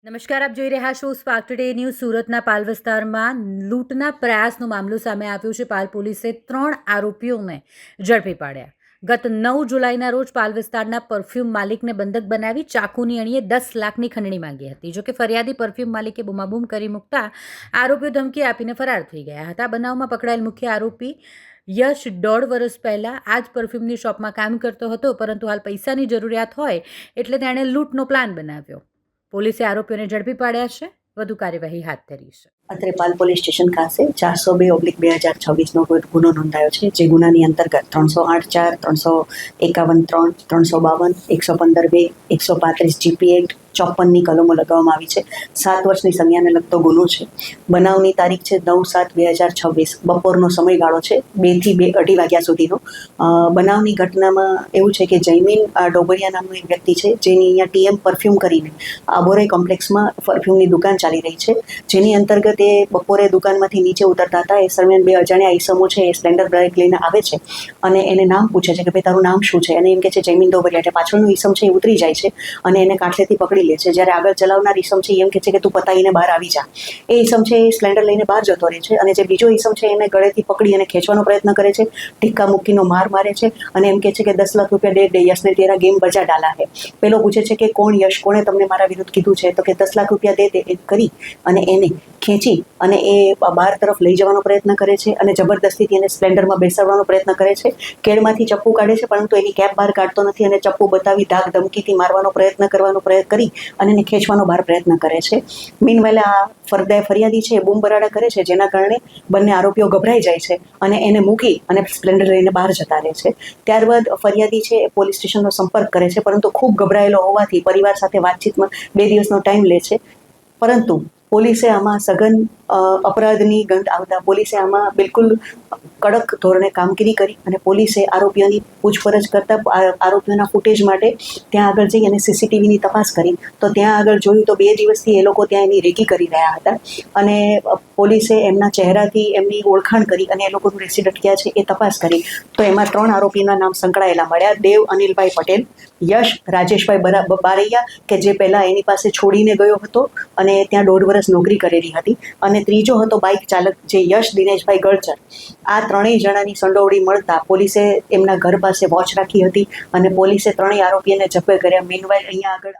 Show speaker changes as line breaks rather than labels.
નમસ્કાર, આપ જોઈ રહ્યા છો સ્પાર્ક ટુડે ન્યૂઝ. સુરતના પાલ વિસ્તારમાં લૂંટના પ્રયાસનો મામલો સામે આવ્યો છે. પાલ પોલીસે 3 આરોપીઓને ઝડપી પાડ્યા. ગત 9 જુલાઈના રોજ પાલ વિસ્તારના પરફ્યુમ માલિકને બંધક બનાવી ચાકુની અણીએ 10 લાખની ખંડણી માંગી હતી. જોકે ફરિયાદી પરફ્યુમ માલિકે બૂમાબૂમ કરી મૂકતા આરોપીઓ ધમકી આપીને ફરાર થઈ ગયા હતા. બનાવમાં પકડાયેલ મુખ્ય આરોપી યશ 1.5 વર્ષ પહેલાં આ જ પરફ્યુમની શોપમાં કામ કરતો હતો, પરંતુ હાલ પૈસાની જરૂરિયાત હોય એટલે તેણે લૂંટનો પ્લાન બનાવ્યો. પોલીસે આરોપીઓને ઝડપી પાડ્યા છે. વધુ કાર્યવાહી હાથ ધરી છે.
અત્રે પાલ પોલીસ સ્ટેશન ખાતે 402/2026નો ગુનો નોંધાયો છે. જે ગુનાની અંતર્ગત 308(4), 351(3), 352, 115(2), 135 GP એક્ટ 54ની કલમો લગાવવામાં આવી છે. 7 વર્ષની સંજ્ઞાને લગતો ગુનો છે. બનાવની તારીખ છે 9/7/2026. બપોરનો સમયગાળો છે 2 થી 2:30 વાગ્યા સુધીનો. બનાવની ઘટનામાં એવું છે કે જયમીન ડોબરિયા નામનો એક વ્યક્તિ છે, જેની અહીંયા TM પરફ્યુમ કરીને આબોરે કોમ્પ્લેક્સમાં પરફ્યુમની દુકાન ચાલી રહી છે. જેની અંતર્ગત એ બપોરે દુકાનમાંથી નીચે ઉતરતા હતા. એ દરમિયાન 2 અજાણ્યા ઈસમો છે એ સ્પ્લેન્ડર બાઇક લઈને આવે છે અને એને નામ પૂછે છે કે ભાઈ તારું નામ શું છે, અને એમ કે છે જયમીન ડોબરિયા. એટલે પાછળનું ઈસમ છે એ ઉતરી જાય છે અને એને કાંઠેથી પકડી લે છે. જ્યારે આગળ ચલાવનાર ઈસમ છે એમ કે છે કે તું પતાવીને બહાર આવી જા. એ ઈસમ છે એ સ્પ્લેન્ડર લઈને બહાર જતો રહે છે અને જે બીજો ઈસમ છે એને ગળેથી પકડી અને ખેંચવાનો પ્રયત્ન કરે છે. ઢીક્કા મુક્કીનો માર મારે છે અને એમ કે છે કે 10 લાખ રૂપિયા દે યશને તેરા ગેમ બજા ડાલા હે. પેલો પૂછે છે કે કોણ યશ, કોણે તમને મારા વિરુદ્ધ કીધું છે? તો કે 10 લાખ રૂપિયા દે એમ કરી અને એને ખેંચી અને એ બહાર તરફ લઈ જવાનો પ્રયત્ન કરે છે અને જબરદસ્તીથી એને સ્પ્લેન્ડરમાં બેસાડવાનો પ્રયત્ન કરે છે. કેડમાંથી ચપ્પુ કાઢે છે, પરંતુ એની કેપ બહાર કાઢતો નથી અને ચપ્પુ બતાવી ધાક ધમકીથી મારવાનો પ્રયત્ન કરી અને એને ખેંચવાનો બહાર પ્રયત્ન કરે છે. મીનવાઇલ આ ફરિયાદી છે એ બૂમ બરાડા કરે છે, જેના કારણે બંને આરોપીઓ ગભરાઈ જાય છે અને એને મૂકી અને સ્પ્લેન્ડર લઈને બહાર જતા રહે છે. ત્યારબાદ ફરિયાદી છે એ પોલીસ સ્ટેશનનો સંપર્ક કરે છે, પરંતુ ખૂબ ગભરાયેલો હોવાથી પરિવાર સાથે વાતચીતમાં 2 દિવસનો ટાઈમ લે છે. પરંતુ પોલીસે આમાં સઘન અપરાધની ગંધ આવતા પોલીસે આમાં બિલકુલ કડક ધોરણે કામગીરી કરી અને પોલીસે આરોપીઓની પૂછપરછ કરતા આરોપીઓના ફૂટેજ માટે ત્યાં આગળ જઈ અને CCTVની તપાસ કરી. તો ત્યાં આગળ જોયું તો 2 દિવસથી એ લોકો ત્યાં એની રેકી કરી રહ્યા હતા અને પોલીસે એમના ચહેરાથી એમની ઓળખાણ કરી અને એ લોકોનું રેસિડન્ટ ક્યાં છે એ તપાસ કરી. તો એમાં 3 આરોપીના નામ સંકળાયેલા મળ્યા: દેવ અનિલભાઈ પટેલ, યશ રાજેશભાઈ બારૈયા, કે જે પહેલાં એની પાસે છોડીને ગયો હતો અને ત્યાં 1.5 વર્ષ નોકરી કરેલી હતી, અને ત્રીજો હતો બાઇક ચાલક જે યશ દિનેશભાઈ ગળચર. આ 3 જણાની સંડોવણી મળતા પોલીસે એમના ઘર પાસે વોચ રાખી હતી અને પોલીસે 3 આરોપીઓને ઝડપી કર્યા. મીનવાઇલ અહીંયા આગળ